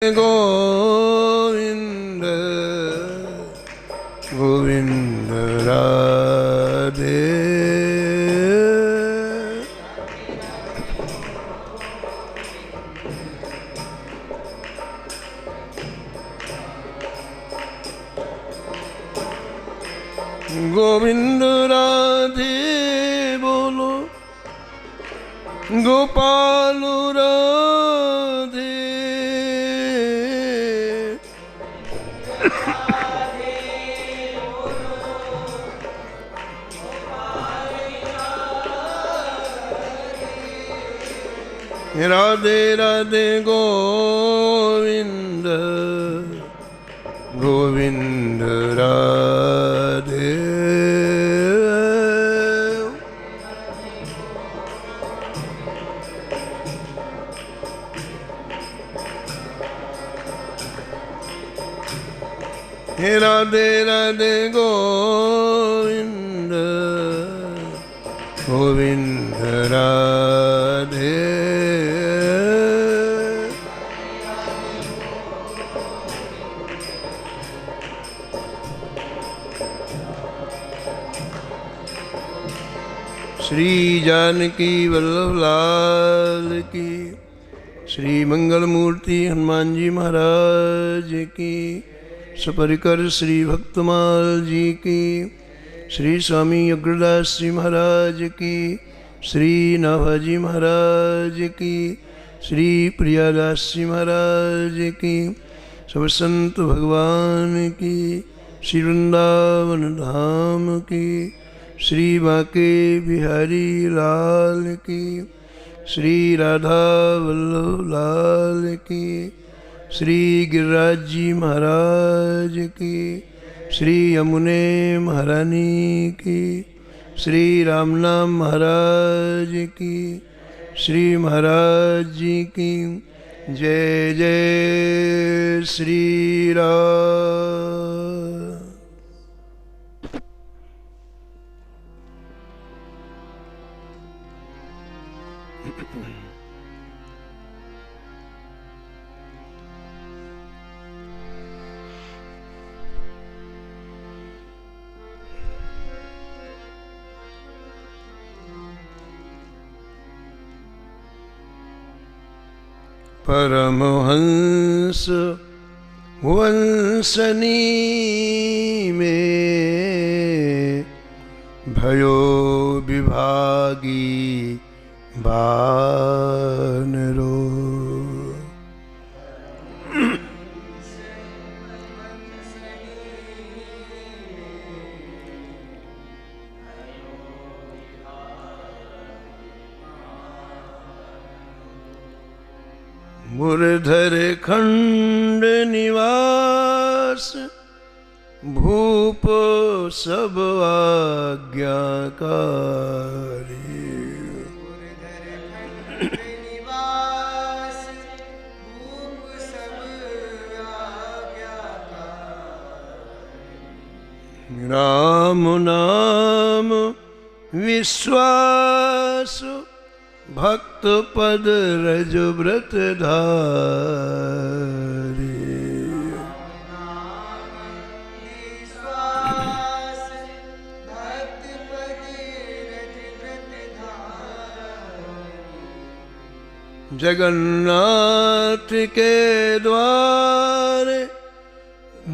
गोविंद गोविंद राधे गोविंद राधे बोलो गोपाल राधे राधे राधे गोविंद गोविंद राधे राधे राधे गोविंद गोविंद राधे श्री जानकी वल्लभ लाल की, श्री मंगल मूर्ति हनुमान जी महाराज की, सपरिकर श्री भक्तमाल जी की, श्री स्वामी अग्रदास जी महाराज की, श्री नाभाजी महाराज की, श्री प्रियादास जी महाराज की, सब संत भगवान की, श्री वृंदावन धाम की, श्री बांके बिहारी लाल की, श्री राधा वल्लभ लाल की, श्री गिरिराज जी महाराज की, श्री यमुने महारानी की, श्री रामनाम महाराज की, श्री महाराज जी की जय जय श्री राम। परमहंस वंसनी में भयो विभागी बानरो, मुरधर खंड निवास भूप सब आज्ञाकारी, राम नाम विश्वास भक्त पद रज व्रत धारी, जगन्नाथ के द्वार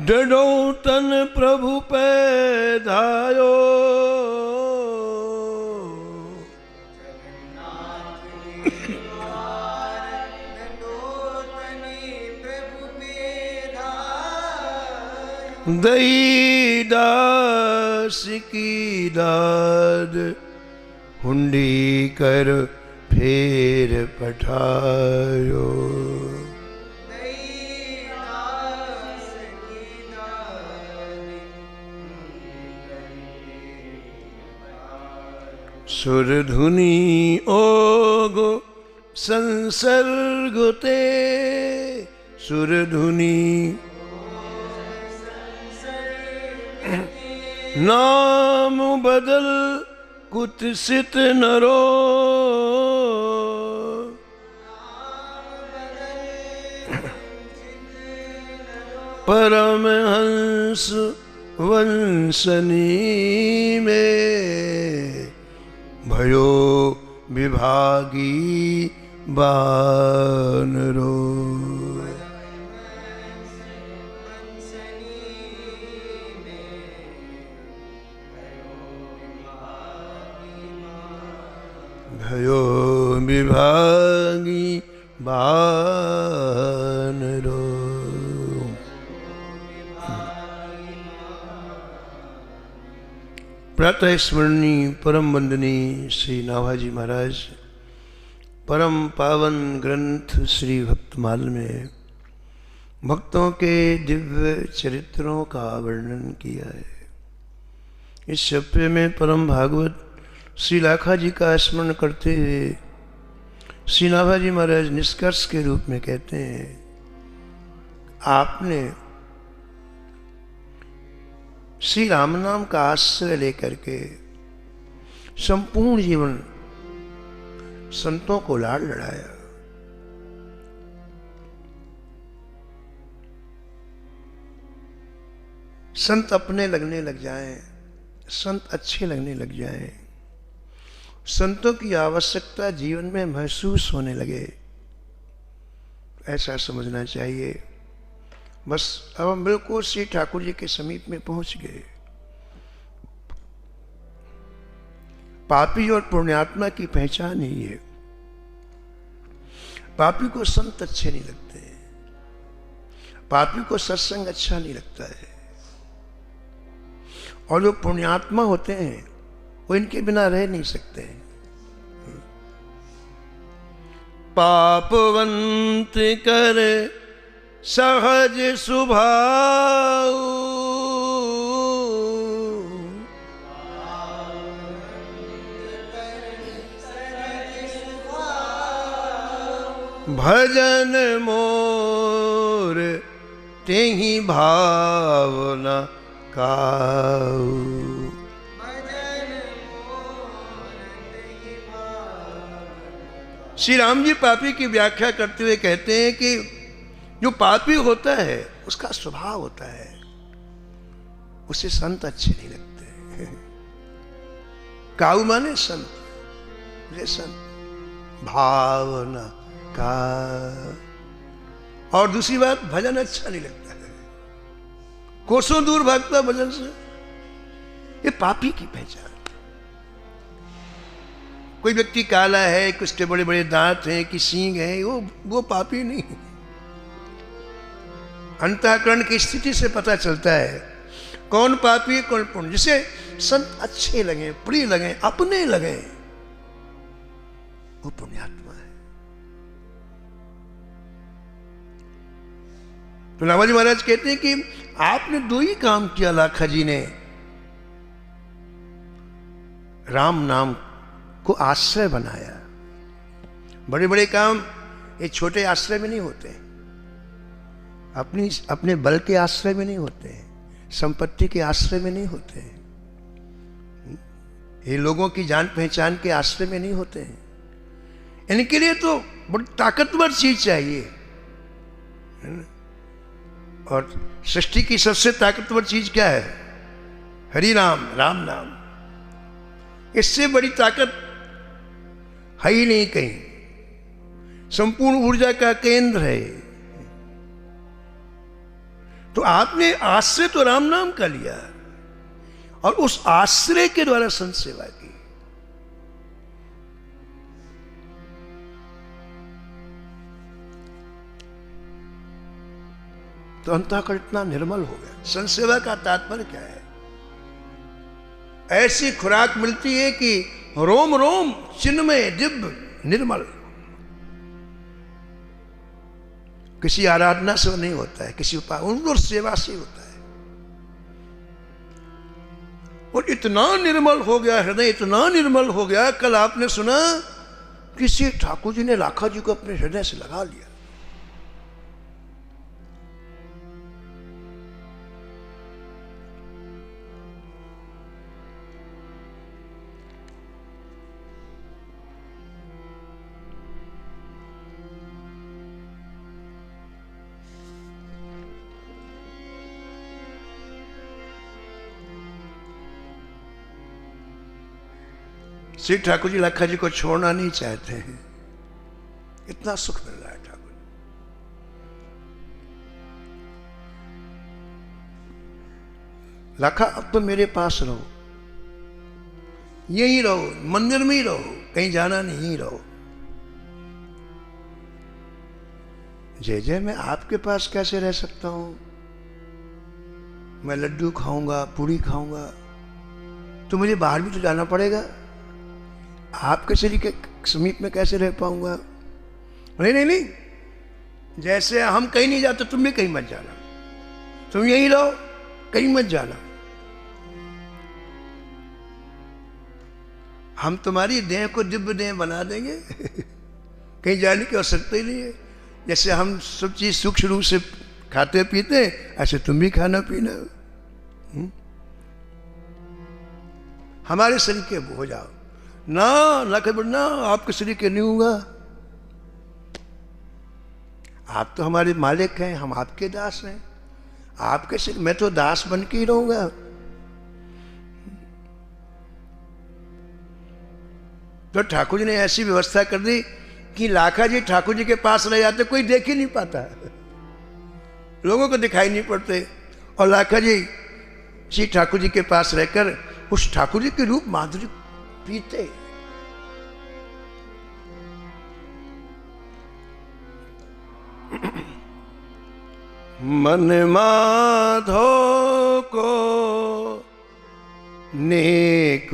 डडो तन प्रभु पे धायो, दई दास की दाद हुंडी कर फेर पठायो, सुर धुनी ओगो संसर्ग ते, सुर धुनी नाम बदल कुत्सित नरो, परमहंस वंसनी में भयो विभागी बानरो। भयो विभागी बानरो। प्रातः स्मरणीय परम वंदनीय श्री नाभाजी महाराज परम पावन ग्रंथ श्री भक्तमाल में भक्तों के दिव्य चरित्रों का वर्णन किया है। इस सप्ताह में परम भागवत श्री लाखा जी का स्मरण करते हुए श्री नाभाजी महाराज निष्कर्ष के रूप में कहते हैं, आपने श्री राम नाम का आश्रय लेकर के संपूर्ण जीवन संतों को लाड लड़ाया। संत अपने लगने लग जाएं, संत अच्छे लगने लग जाएं, संतों की आवश्यकता जीवन में महसूस होने लगे, ऐसा समझना चाहिए। बस अब हम बिल्कुल श्री ठाकुर जी के समीप में पहुंच गए। पापी और पुण्यात्मा की पहचान ही है। पापी को संत अच्छे नहीं लगते, पापी को सत्संग अच्छा नहीं लगता है, और जो पुण्यात्मा होते हैं वो इनके बिना रह नहीं सकते। पापवंत कर सहज स्वभाव, भजन मोर तेहि भावना काऊ। श्री राम जी पापी की व्याख्या करते हुए कहते हैं कि जो पापी होता है उसका स्वभाव होता है, उसे संत अच्छे नहीं लगते। काऊ माने संत, ये संत भावना का। और दूसरी बात, भजन अच्छा नहीं लगता है, कोसों दूर भागता भजन से। ये पापी की पहचान। कोई व्यक्ति काला है, कुछ के बड़े बड़े दांत हैं, कि सींग है, वो पापी नहीं। अंतःकरण की स्थिति से पता चलता है कौन पापी कौन पुण्य। जिसे संत अच्छे लगे, प्रिय लगे, अपने लगे, वो पुण्यात्मा है। तो नाभाजी महाराज कहते हैं कि आपने दो ही काम किया लाखा जी ने। राम नाम को आश्रय बनाया। बड़े बड़े काम ये छोटे आश्रय में नहीं होते, अपने बल के आश्रय में नहीं होते, संपत्ति के आश्रय में नहीं होते, ये लोगों की जान पहचान के आश्रय में नहीं होते हैं। इनके लिए तो बड़ी ताकतवर चीज चाहिए। और सृष्टि की सबसे ताकतवर चीज क्या है? हरि नाम, राम नाम। इससे बड़ी ताकत है ही नहीं कहीं। संपूर्ण ऊर्जा का केंद्र है। तो आपने आश्रय तो राम नाम का लिया और उस आश्रय के द्वारा संत सेवा की। तो अंतःकरण इतना निर्मल हो गया। संत सेवा का तात्पर्य क्या है? ऐसी खुराक मिलती है कि रोम रोम चिन्मय दिव्य निर्मल। किसी आराधना से नहीं होता है, किसी उपाय सेवा से होता है। और इतना निर्मल हो गया हृदय, इतना निर्मल हो गया। कल आपने सुना किसी ठाकुर जी ने लाखा जी को अपने हृदय से लगा लिया। श्री ठाकुर जी लाखा जी को छोड़ना नहीं चाहते हैं, इतना सुख मिल रहा है ठाकुर। लाखा अब तो मेरे पास रहो, यही रहो, मंदिर में ही रहो, कहीं जाना नहीं, यहीं रहो। जय जय, मैं आपके पास कैसे रह सकता हूं? मैं लड्डू खाऊंगा, पूड़ी खाऊंगा, तो मुझे बाहर भी तो जाना पड़ेगा। आपके शरीर के समीप में कैसे रह पाऊंगा? नहीं नहीं नहीं, जैसे हम कहीं नहीं जाते तुम भी कहीं मत जाना, तुम यहीं रहो, कहीं मत जाना। हम तुम्हारी देह को दिव्य देह बना देंगे कहीं जाने की आवश्यकता ही नहीं है। जैसे हम सब चीज सूक्ष्म रूप से खाते पीते, ऐसे तुम भी खाना पीना। हमारे शरीर के हो जाओ ना, ना कभी ना, आपके शरीर के नहीं होगा। आप तो हमारे मालिक हैं, हम आपके दास हैं। आपके शरीर, मैं तो दास बन के ही रहूंगा। तो ठाकुर जी ने ऐसी व्यवस्था कर दी कि लाखा जी ठाकुर जी के पास रह जाते, कोई देख ही नहीं पाता, लोगों को दिखाई नहीं पड़ते। और लाखा जी श्री ठाकुर जी के पास रहकर उस ठाकुर जी के रूप माधुरी पीते। मन माधो को नेक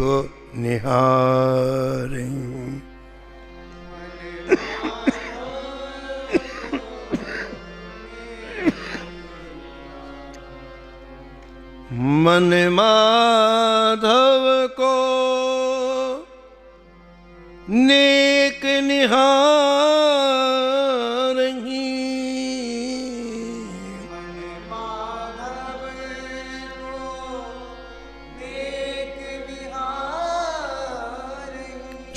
निहारे, मन माधव को नेक निहारहि, मन माधव को नेक निहारहि,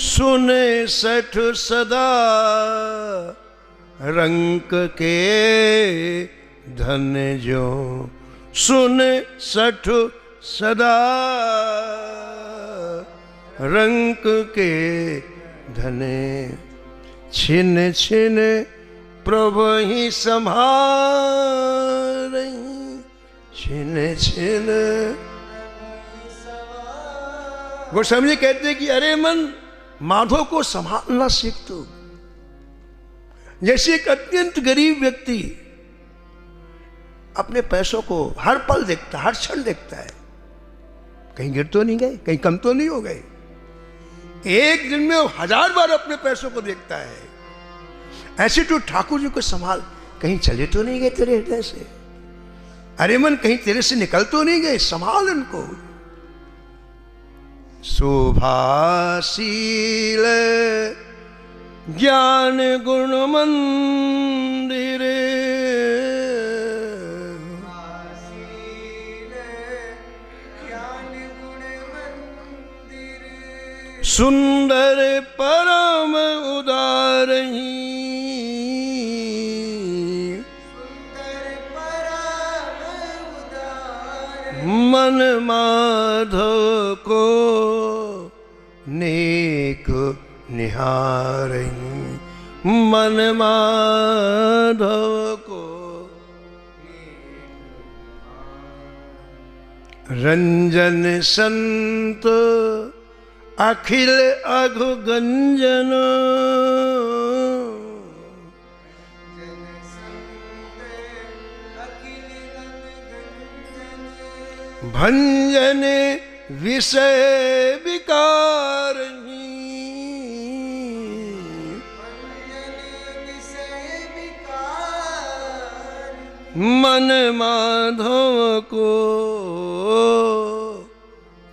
सुन सठ सदा रंक के धन जो, सुन सठ सदा रंक के धने, छिन छिन प्रभु ही संभारहि, छिन छिन। गोस्वामी कहते हैं कि अरे मन, माधव को संभालना सीख तू। जैसे एक अत्यंत गरीब व्यक्ति अपने पैसों को हर पल देखता, हर क्षण देखता है, कहीं गिर तो नहीं गए, कहीं कम तो नहीं हो गए। एक दिन में 1000 बार अपने पैसों को देखता है। ऐसे तो ठाकुर जी को संभाल, कहीं चले तो नहीं गए तेरे हृदय से। अरे मन, कहीं तेरे से निकल तो नहीं गए, संभाल उनको। शोभाशील ज्ञान गुण मंदिर, सुंदर परम उदारहि, मन माधव को नेक निहारहि, मन माधव को रंजन संत अखिल अघु गंजन, भंजन विषय विकारहि, मन माधव को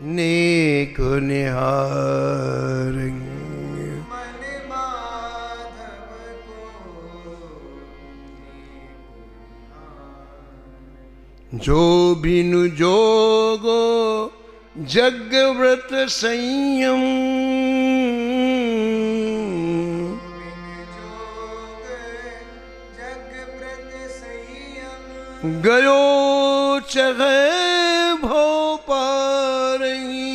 नेक निहारहि, मन माधव को जो बिनु जोगो जग व्रत संयम, गयो चहे भो पारहि,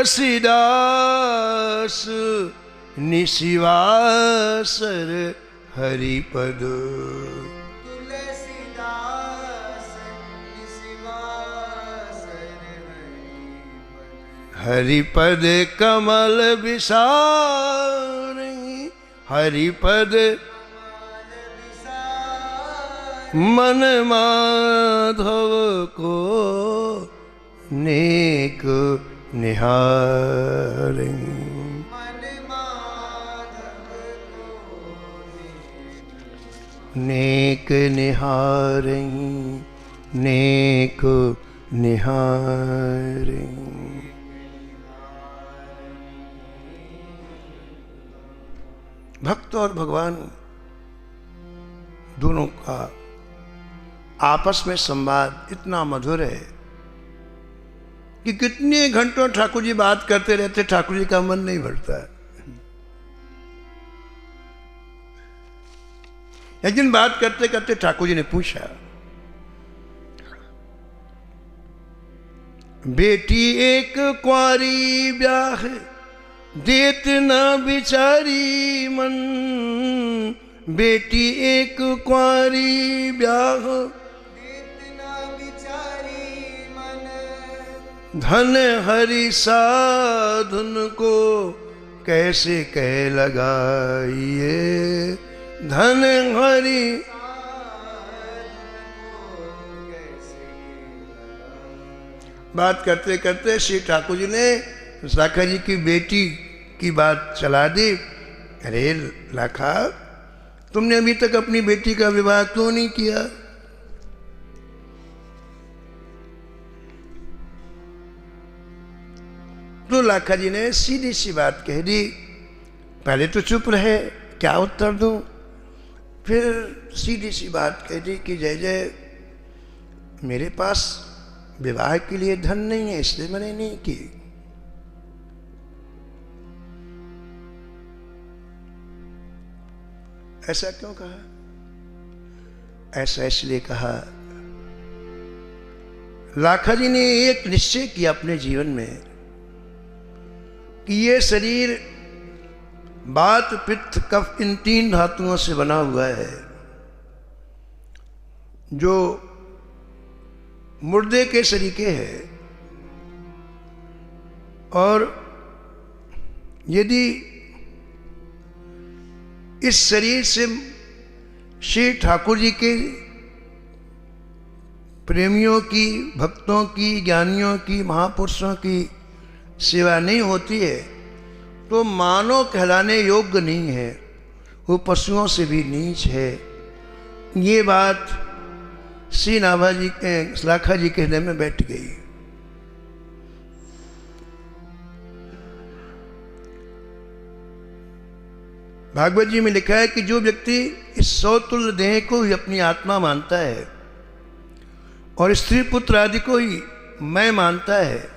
तुलसीदास निशिवासर हरिपद। तुलसीदास निशिवासर हरिपद कमल विसारई, हरिपद मन माधव को नेक निहारई। मन माधव को नेक निहारई, नेक निहारई। भक्त और भगवान दोनों का आपस में संवाद इतना मधुर है कि कितने घंटों ठाकुर जी बात करते रहते, ठाकुर जी का मन नहीं भरता। एक दिन बात करते करते ठाकुर जी ने पूछा, बेटी एक कुंवारी ब्याह देत न बिचारी मन। बेटी एक कुंवारी ब्याह इतना बिचारी मन। धन हरि साधुन को कैसे कह लगाइए। धन हरि बात करते करते श्री ठाकुर जी ने लाखा जी की बेटी की बात चला दी। अरे लाखा, तुमने अभी तक अपनी बेटी का विवाह क्यों नहीं किया? तो लाखा जी ने सीधी सी बात कह दी। पहले तो चुप रहे, क्या उत्तर दूं? फिर सीधी सी बात कह दी कि जय जय, मेरे पास विवाह के लिए धन नहीं है, इसलिए मैंने नहीं की। ऐसा क्यों कहा? ऐसा इसलिए कहा, लाखा जी ने एक निश्चय किया अपने जीवन में कि ये शरीर वात पित्त कफ इन 3 धातुओं से बना हुआ है, जो मुर्दे के सरीके है। और यदि इस शरीर से श्री ठाकुर जी के प्रेमियों की, भक्तों की, ज्ञानियों की, महापुरुषों की सेवा नहीं होती है तो मानव कहलाने योग्य नहीं है, वो पशुओं से भी नीच है। ये बात श्री नाभा जी के, लाखा जी के हृदय में बैठ गई। भागवत जी में लिखा है कि जो व्यक्ति इस सौतुल्य देह को ही अपनी आत्मा मानता है और स्त्री पुत्र आदि को ही मैं मानता है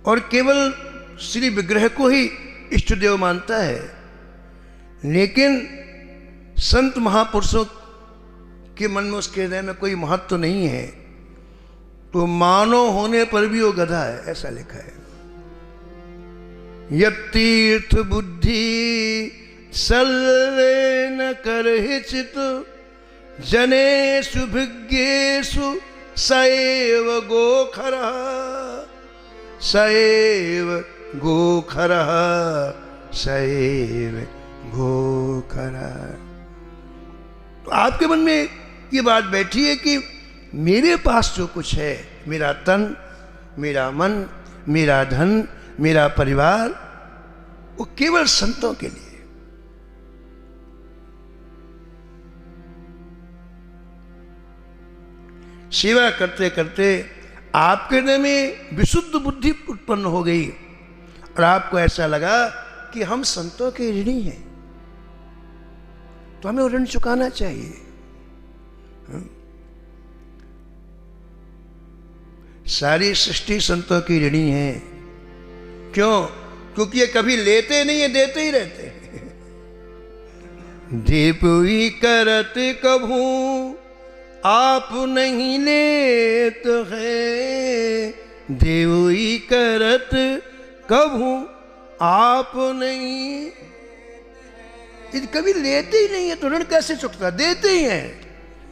और केवल श्री विग्रह को ही इष्ट देव मानता है, लेकिन संत महापुरुषों के मन में, उसके हृदय में कोई महत्व नहीं है, तो मानव होने पर भी वो गधा है, ऐसा लिखा है। यतीर्थ बुद्धि सर्वे न करहिचित जनेषु भिज्ञेषु सएव गोखरः। सएव गोखरः, सएव गोखरः। तो आपके मन में ये बात बैठी है कि मेरे पास जो कुछ है, मेरा तन, मेरा मन, मेरा धन, मेरा परिवार, वो केवल संतों के लिए। सेवा करते करते आपके हृदय में विशुद्ध बुद्धि उत्पन्न हो गई और आपको ऐसा लगा कि हम संतों के ऋणी हैं, तो हमें वो ऋण चुकाना चाहिए। सारी सृष्टि संतों की ऋणी है। क्यों? क्योंकि ये कभी लेते नहीं है, देते ही रहते हैं। दीपुई करत कभू आप नहीं लेत है, देवई करत कभू आप नहीं। यदि कभी लेते ही नहीं है तो ऋण कैसे चुकता, देते ही हैं।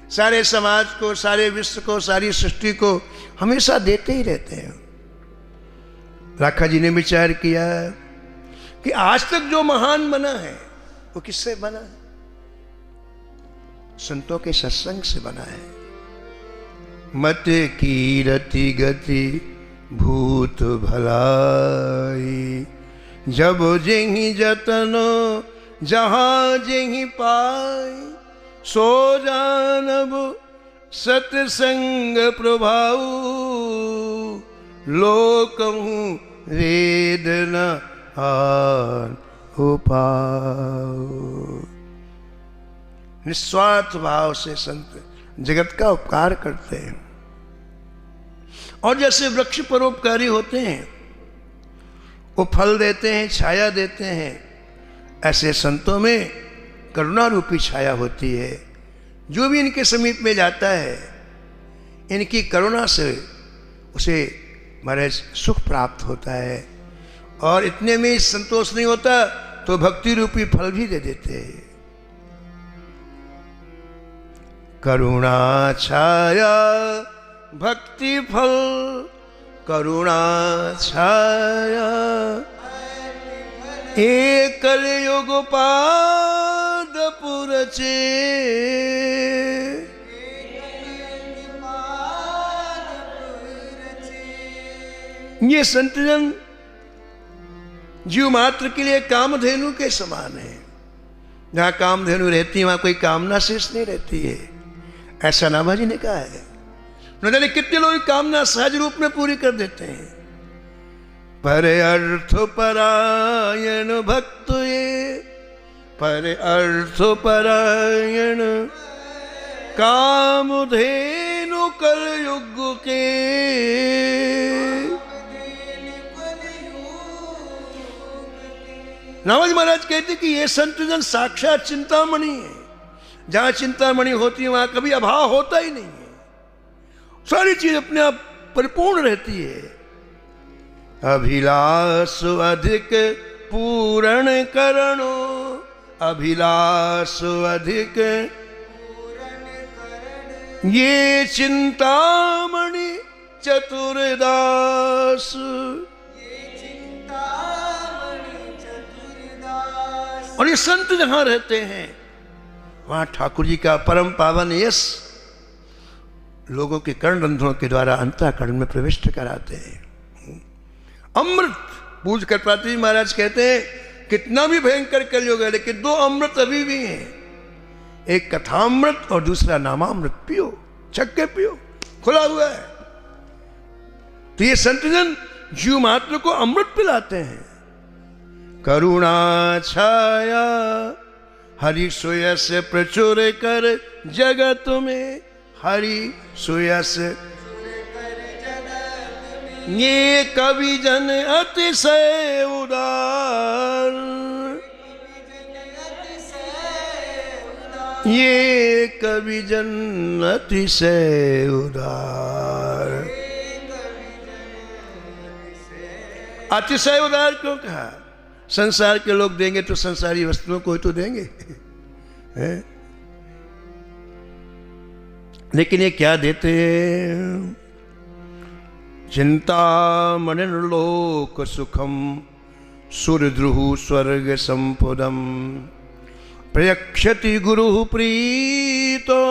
सारे समाज को, सारे विश्व को, सारी सृष्टि को हमेशा देते ही रहते हैं। राखा जी ने विचार किया कि आज तक जो महान बना है वो किससे बना है? संतों के सत्संग से बना है। मत की रति गति भूत भलाई, जब जेहि जतनो जहां जेहि पाई, सो जानब सतसंग प्रभाऊ, लोकहूँ वेद न आन उपाऊ। निस्वार्थ भाव से संत जगत का उपकार करते हैं। और जैसे वृक्ष परोपकारी होते हैं, वो फल देते हैं, छाया देते हैं, ऐसे संतों में करुणा रूपी छाया होती है। जो भी इनके समीप में जाता है, इनकी करुणा से उसे महाराज सुख प्राप्त होता है। और इतने में संतोष नहीं होता तो भक्ति रूपी फल भी दे देते हैं। करुणा छाया भक्ति फल, करुणा छाया एक कलयुग पाद पुरचे। ये संतजन जीव मात्र के लिए कामधेनु के समान है। जहां कामधेनु रहती है वहां कोई कामना शेष नहीं रहती है, ऐसा नाभाजी ने कहा है। न जाने कितने लोग कामना सहज रूप में पूरी कर देते हैं। पर अर्थ परायण भक्त ये, पर अर्थ परायण कामधेनु कलयुग के। नाभाजी महाराज कहते कि ये संतजन साक्षात चिंतामणि है। जहां चिंतामणि होती है वहां कभी अभाव होता ही नहीं है, सारी चीज अपने आप परिपूर्ण रहती है। अभिलाष अधिक पूर्ण करणो, अभिलाष अधिक ये चिंतामणि चतुर्दास। और ये संत जहां रहते हैं वहां ठाकुर जी का परम पावन यश लोगों के कर्ण रंध्रों के द्वारा अंतःकरण में प्रविष्ट कराते हैं। अमृत पूज कर पाती महाराज कहते हैं कितना भी भयंकर कलयुग है लेकिन दो अमृत अभी भी हैं, एक कथामृत और दूसरा नामामृत। पियो, छक्के पियो, खुला हुआ है। तो ये संतजन जीव मात्र को अमृत पिलाते हैं। करुणा छाया हरि सुयस प्रचुर कर जगत में, हरि सुयस ये कवि जन अतिशय उदार, ये कवि जन अतिशय उदार। अतिशय उदार क्यों कहा? संसार के लोग देंगे तो संसारी वस्तुओं को ही तो देंगे है? लेकिन ये क्या देते हैं? चिंतामणि लोक सुखम सुरद्रुहु स्वर्ग संपुदम, प्रयक्षति गुरु प्रीतो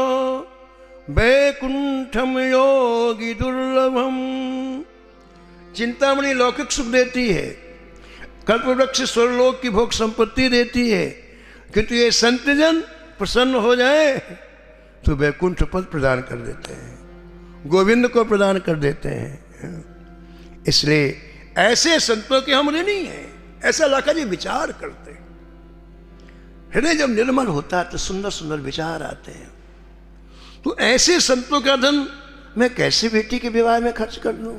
वैकुंठम योगी दुर्लभम। चिंतामणि लौकिक सुख देती है, कल्पवृक्ष स्वर्लोक की भोग संपत्ति देती है, किंतु ये संतजन प्रसन्न हो जाए तो वैकुंठ पद प्रदान कर देते हैं, गोविंद को प्रदान कर देते हैं। इसलिए ऐसे संतों के हम ऋणी हैं, ऐसा लाखा जी विचार करते हैं। हृदय जब निर्मल होता है तो सुंदर सुंदर विचार आते हैं। तो ऐसे संतों का धन मैं कैसे बेटी के विवाह में खर्च कर दूं?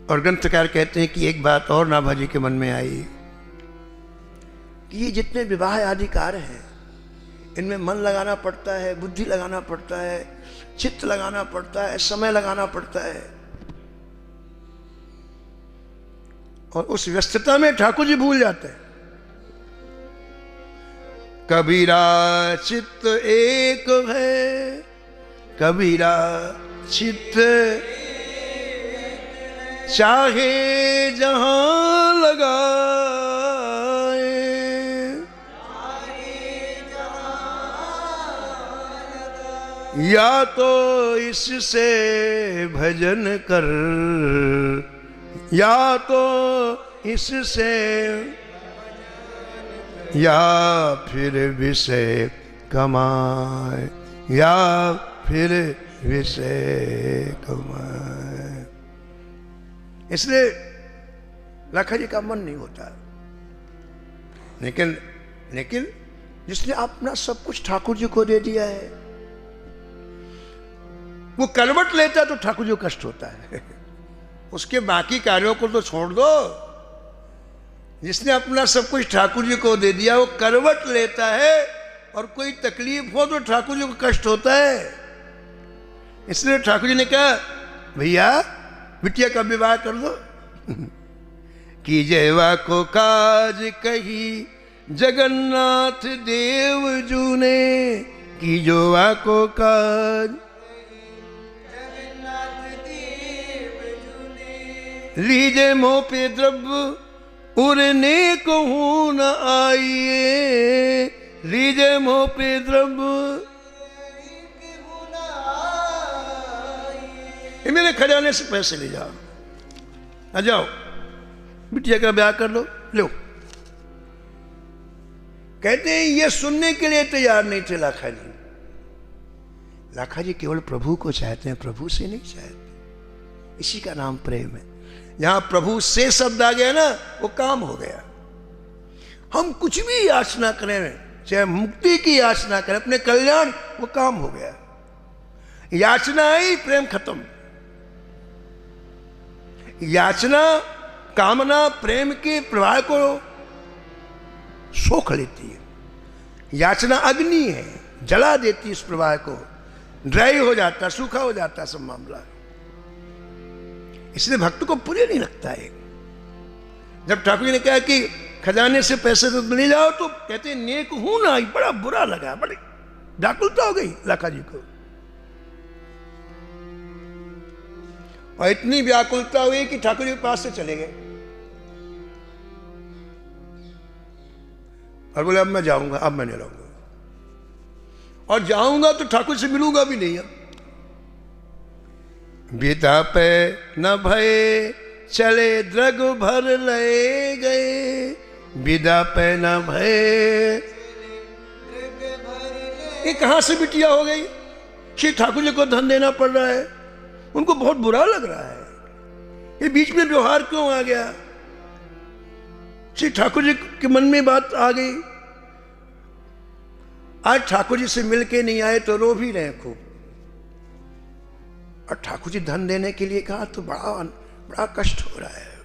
और ग्रंथकार कहते हैं कि एक बात और नाभाजी के मन में आई कि ये जितने विवाह आदि कार्य हैं इनमें मन लगाना पड़ता है, बुद्धि लगाना पड़ता है, चित्त लगाना पड़ता है, समय लगाना पड़ता है। और उस व्यस्तता में ठाकुर जी भूल जाते हैं। कबीरा चित्त एक है, कबीरा चित्त चाहे जहां लगाए, या तो इससे भजन कर, या तो इससे, या फिर विषय कमाए, या फिर विषय कमाए। इसलिए लाखा जी का मन नहीं होता। लेकिन जिसने अपना सब कुछ ठाकुर जी को दे दिया है, वो करवट लेता तो ठाकुर जी को कष्ट होता है। उसके बाकी कार्यों को तो छोड़ दो। जिसने अपना सब कुछ ठाकुर जी को दे दिया, वो करवट लेता है और कोई तकलीफ हो तो ठाकुर जी को कष्ट होता है। इसलिए ठाकुर जी ने कहा, भैया बिटिया का विवाह कर दो। कीजेवा को काज कही जगन्नाथ देव जू ने, कीजोवा को काज लीजे मोह पे द्रव्य उड़ने को न आइए, लीजे मोह पे द्रव्य। मेरे खजाने से पैसे ले जाओ, आ जाओ बिटिया का ब्याह कर लो, लो। कहते हैं ये सुनने के लिए तैयार नहीं थे लाखा जी। लाखा जी केवल प्रभु को चाहते हैं, प्रभु से नहीं चाहते। इसी का नाम प्रेम है। यहां प्रभु से शब्द आ गया ना, वो काम हो गया। हम कुछ भी याचना करें, चाहे मुक्ति की याचना करें, अपने कल्याण, वो काम हो गया। याचना आई, प्रेम खत्म। याचना, कामना प्रेम के प्रवाह को सोख लेती है। याचना अग्नि है, जला देती है इस प्रवाह को, ड्राई हो जाता, सूखा हो जाता सब मामला। इसलिए भक्त को पूरे नहीं लगता है। जब ठाकुर जी ने कहा कि खजाने से पैसे तो ले जाओ, तो कहते नेक हूं ना, बड़ा बुरा लगा, बड़ी व्याकुलता हो गई लाखा जी को। और इतनी व्याकुलता हुई कि ठाकुर जी के पास से चले गए और बोले अब मैं जाऊंगा, अब मैं नहीं रहूंगा, और जाऊंगा तो ठाकुर से मिलूंगा भी नहीं। अब विदा पे न भय चले द्रग भर ले गए, विदा पे न भय। ये कहां से बिटिया हो गई? श्री ठाकुर जी को धन देना पड़ रहा है, उनको बहुत बुरा लग रहा है। ये बीच में व्यवहार क्यों आ गया? श्री ठाकुर जी के मन में बात आ गई। आज ठाकुर जी से मिलके नहीं आए तो रो भी रहे खूब, और ठाकुर जी धन देने के लिए कहा तो बड़ा कष्ट हो रहा है।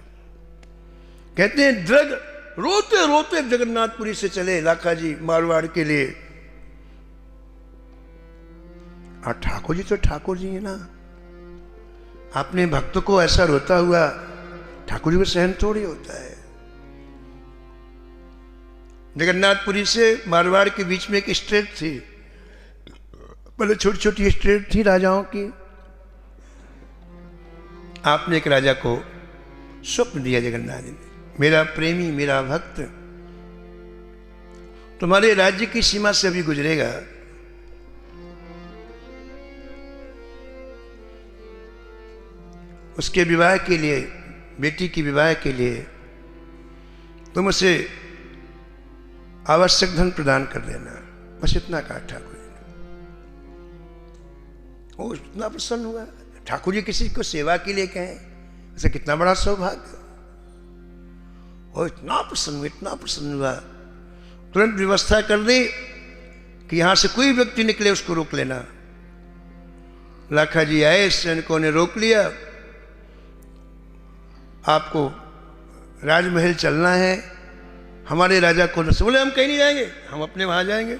कहते हैं द्रग रोते रोते जगन्नाथपुरी से चले लाखा जी मारवाड़ के लिए। और ठाकुर जी तो ठाकुर जी है ना, अपने भक्त को ऐसा रोता हुआ ठाकुर जी को सहन थोड़ी होता है। जगन्नाथपुरी से मारवाड़ के बीच में एक स्ट्रेट थी, पहले छोटी छोटी स्ट्रेट थी राजाओं की। आपने एक राजा को स्वप्न दिया जगन्नाथ जी ने, मेरा प्रेमी, मेरा भक्त तुम्हारे राज्य की सीमा से अभी गुजरेगा, उसके विवाह के लिए, बेटी की विवाह के लिए तुम उसे आवश्यक धन प्रदान कर देना। बस इतना कहा ठाकुर जी ने। वो इतना प्रसन्न हुआ। ठाकुर जी किसी को सेवा के लिए कहें, ऐसा कितना बड़ा सौभाग्य। और इतना प्रसन्न हुआ, तुरंत व्यवस्था कर दी कि यहां से कोई व्यक्ति निकले उसको रोक लेना। लाखा जी आए, सैनिकों ने रोक लिया, आपको राजमहल चलना है, हमारे राजा को न बोले हम कहीं नहीं जाएंगे, हम अपने वहां जाएंगे।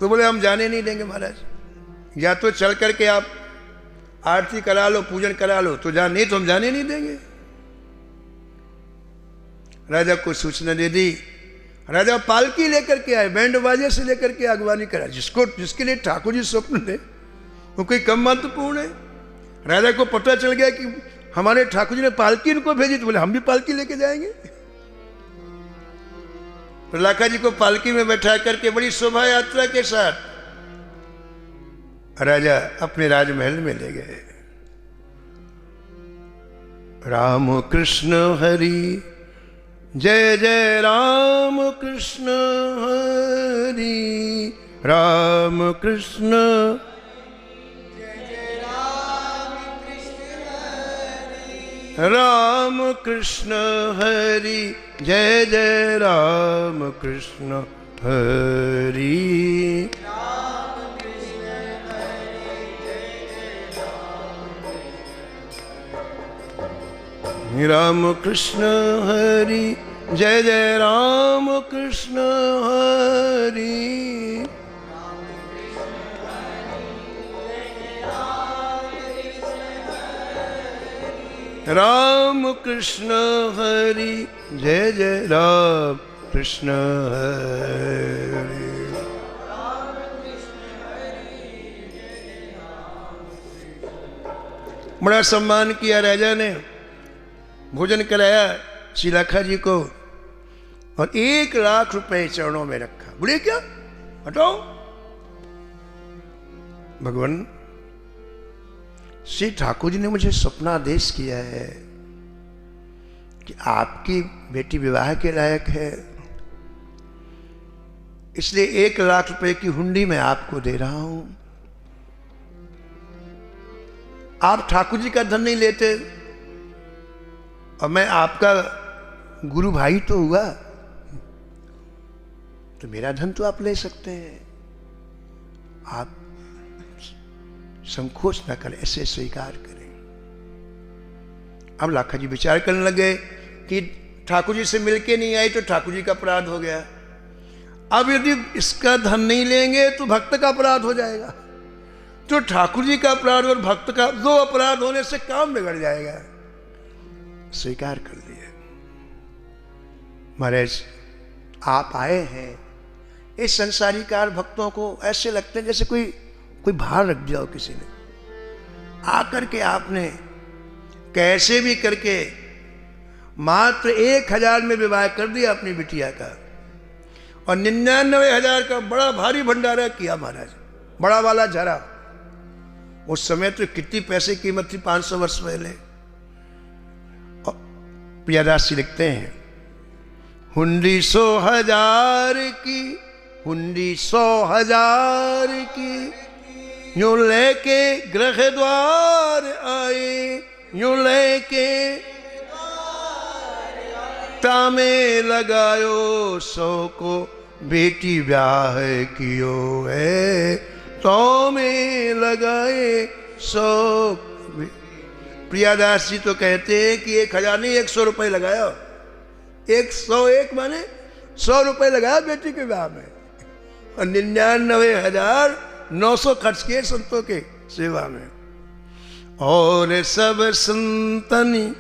तो बोले हम जाने नहीं देंगे महाराज, या तो चल करके आप आरती करा लो, पूजन करा लो, तो नहीं तो हम जाने नहीं देंगे। राजा को सूचना दे दी। राजा पालकी लेकर के आए, बैंड बाजे से लेकर के अगवानी करा। जिसके लिए ठाकुर जी स्वप्न थे वो कोई कम महत्वपूर्ण है। राजा को पता चल गया कि हमारे ठाकुर जी ने पालकी इनको भेजी, तो बोले हम भी पालकी लेके जाएंगे। तो लाखा जी को पालकी में बैठा करके बड़ी शोभा यात्रा के साथ राजा अपने राजमहल में ले गए। राम कृष्ण हरि जय जय राम कृष्ण हरि, राम कृष्ण राम कृष्ण हरि जय जय राम कृष्ण हरि। राम कृष्ण हरि जय जय राम कृष्ण हरि। राम कृष्ण हरि जय जय राम कृष्ण हरि। बड़ा सम्मान किया राजा ने, भोजन कराया श्री लाखा जी को और 1 लाख रुपए चरणों में रखा। बोले क्या हटाओ। भगवान श्री ठाकुर जी ने मुझे स्वप्नादेश किया है कि आपकी बेटी विवाह के लायक है, इसलिए 1 लाख रुपए की हुंडी मैं आपको दे रहा हूं। आप ठाकुर जी का धन नहीं लेते और मैं आपका गुरु भाई तो हुआ, तो मेरा धन तो आप ले सकते हैं। आप संकोच न करें, ऐसे स्वीकार करें। अब लाखा जी विचार करने लगे कि ठाकुर जी से मिलके नहीं आई तो ठाकुर जी का अपराध हो गया। अब यदि इसका धन नहीं लेंगे तो भक्त का अपराध हो जाएगा, तो ठाकुर जी का अपराध और भक्त का 2 अपराध होने से काम बिगड़ जाएगा। स्वीकार कर लिया। महाराज आप आए हैं, इस संसारी कार भक्तों को ऐसे लगते हैं जैसे कोई भार रख दिया हो किसी ने। आकर के आपने कैसे भी करके मात्र 1000 में विवाह कर दिया अपनी बिटिया का, और 99,000 का बड़ा भारी भंडारा किया महाराज, बड़ा वाला झरा। उस समय तो कितनी पैसे की कीमत थी 500 वर्ष पहले। प्रियादास जी लिखते हैं, हुंडी 100,000 की, हुंडी 100,000 की, यूं लेके गृह द्वार आए, यूं लेके तामे लगायो 100 को बेटी ब्याह कियो है, तो में लगाए 100। प्रियादास जी तो कहते हैं कि 1000 नहीं 100 रुपए लगाया। 101 माने 100 रुपए लगाया बेटी के ब्याह में, और 99,900 खर्च किए संतों के सेवा में। और सब संतन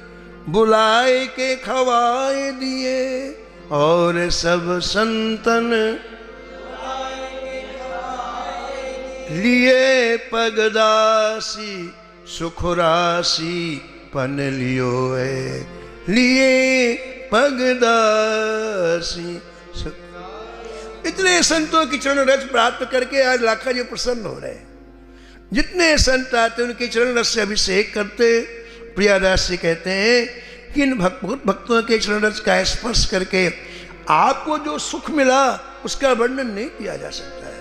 बुलाए के खवाए दिए, और सब संतन लिए पगदासी सुखरासी पन लियो है, लिए पगदासी। इतने संतों की चरण रस प्राप्त करके आज लाखा जी प्रसन्न हो रहे हैं। जितने संत आते उनके चरण रस से अभिषेक करते। प्रियादास जी कहते हैं कि इन भक्तों के चरण रस का स्पर्श करके आपको जो सुख मिला उसका वर्णन नहीं किया जा सकता है।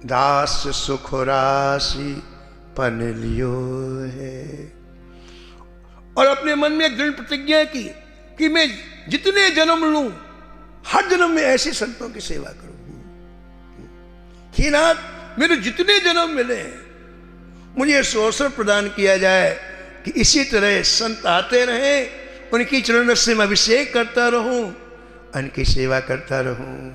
दास सुख राशि पन लियो है, और अपने मन में दृढ़ प्रतिज्ञा की कि मैं जितने जन्म लूं हर जन्म में ऐसे संतों की सेवा करूं। नाथ मेरे जितने जन्म मिले मुझे इस अवसर प्रदान किया जाए कि इसी तरह संत आते रहें, उनकी चरण से मैं अभिषेक करता रहूं, उनकी सेवा करता रहूं।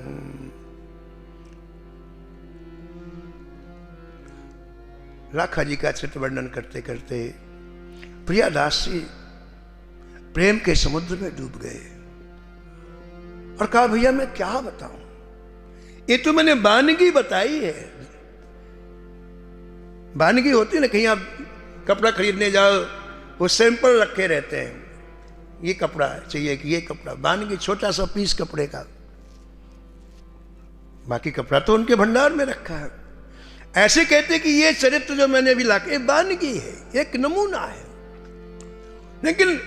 लाखा जी का चित्र वर्णन करते करते प्रियादास जी प्रेम के समुद्र में डूब गए और कहा भैया मैं क्या बताऊं, ये तो मैंने वानगी बताई है। वानगी होती है ना, कहीं आप कपड़ा खरीदने जाओ वो सैंपल रखे रहते हैं, ये कपड़ा चाहिए कि ये कपड़ा, वानगी छोटा सा पीस कपड़े का, बाकी कपड़ा तो उनके भंडार में रखा है। ऐसे कहते कि ये चरित्र जो मैंने अभी लाके वानगी है, एक नमूना है, लेकिन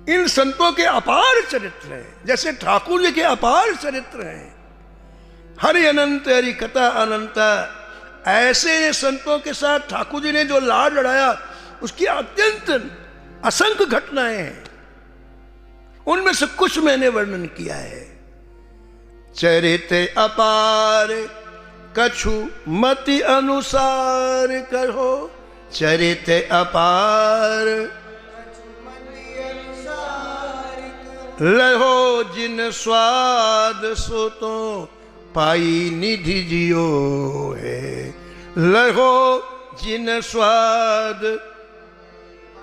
इन संतों के अपार चरित्र हैं, जैसे ठाकुर जी के अपार चरित्र हैं, हरि अनंत हरि कथा अनंत। ऐसे संतों के साथ ठाकुर जी ने जो लाड लड़ाया उसकी अत्यंत असंख्य घटनाएं हैं, उनमें से कुछ मैंने वर्णन किया है। चरित्र अपार कछु मति अनुसार कहो, चरित्र अपार लहो जिन स्वाद सो तो पाई निधि जियो है, लहो जिन स्वाद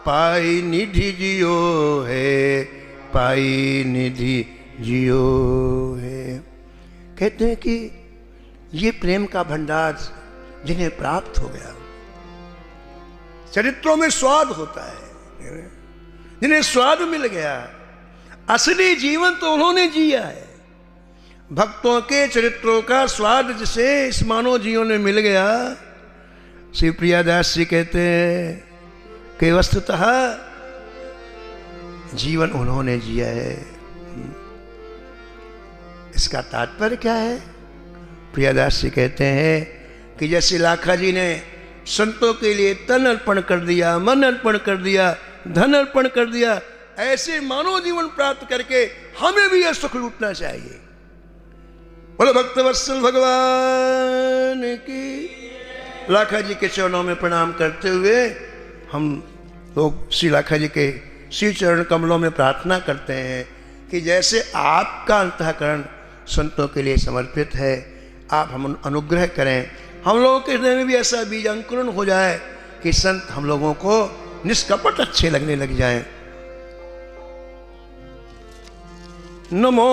पाई निधि जियो है, पाई निधि जियो है। कहते हैं कि ये प्रेम का भंडार जिन्हें प्राप्त हो गया, चरित्रों में स्वाद होता है, जिन्हें स्वाद मिल गया, असली जीवन तो उन्होंने जिया है। भक्तों के चरित्रों का स्वाद जिसे इस मानव जीवन में मिल गया, श्री प्रियादास जी कहते हैं कि वस्तुतः जीवन उन्होंने जिया है। इसका तात्पर्य क्या है? प्रियादास जी कहते हैं कि जैसे लाखा जी ने संतों के लिए तन अर्पण कर दिया, मन अर्पण कर दिया, धन अर्पण कर दिया, ऐसे मानव जीवन प्राप्त करके हमें भी यह सुख लूटना चाहिए। बोलो भक्तवत्सल भगवान की। लाखा जी के चरणों में प्रणाम करते हुए हम लोग श्री लाखा जी के श्री चरण कमलों में प्रार्थना करते हैं कि जैसे आपका अंतःकरण संतों के लिए समर्पित है, आप हम अनुग्रह करें, हम लोगों के हृदय में भी ऐसा बीज अंकुरण हो जाए कि संत हम लोगों को निष्कपट अच्छे लगने लग जाएं। नमो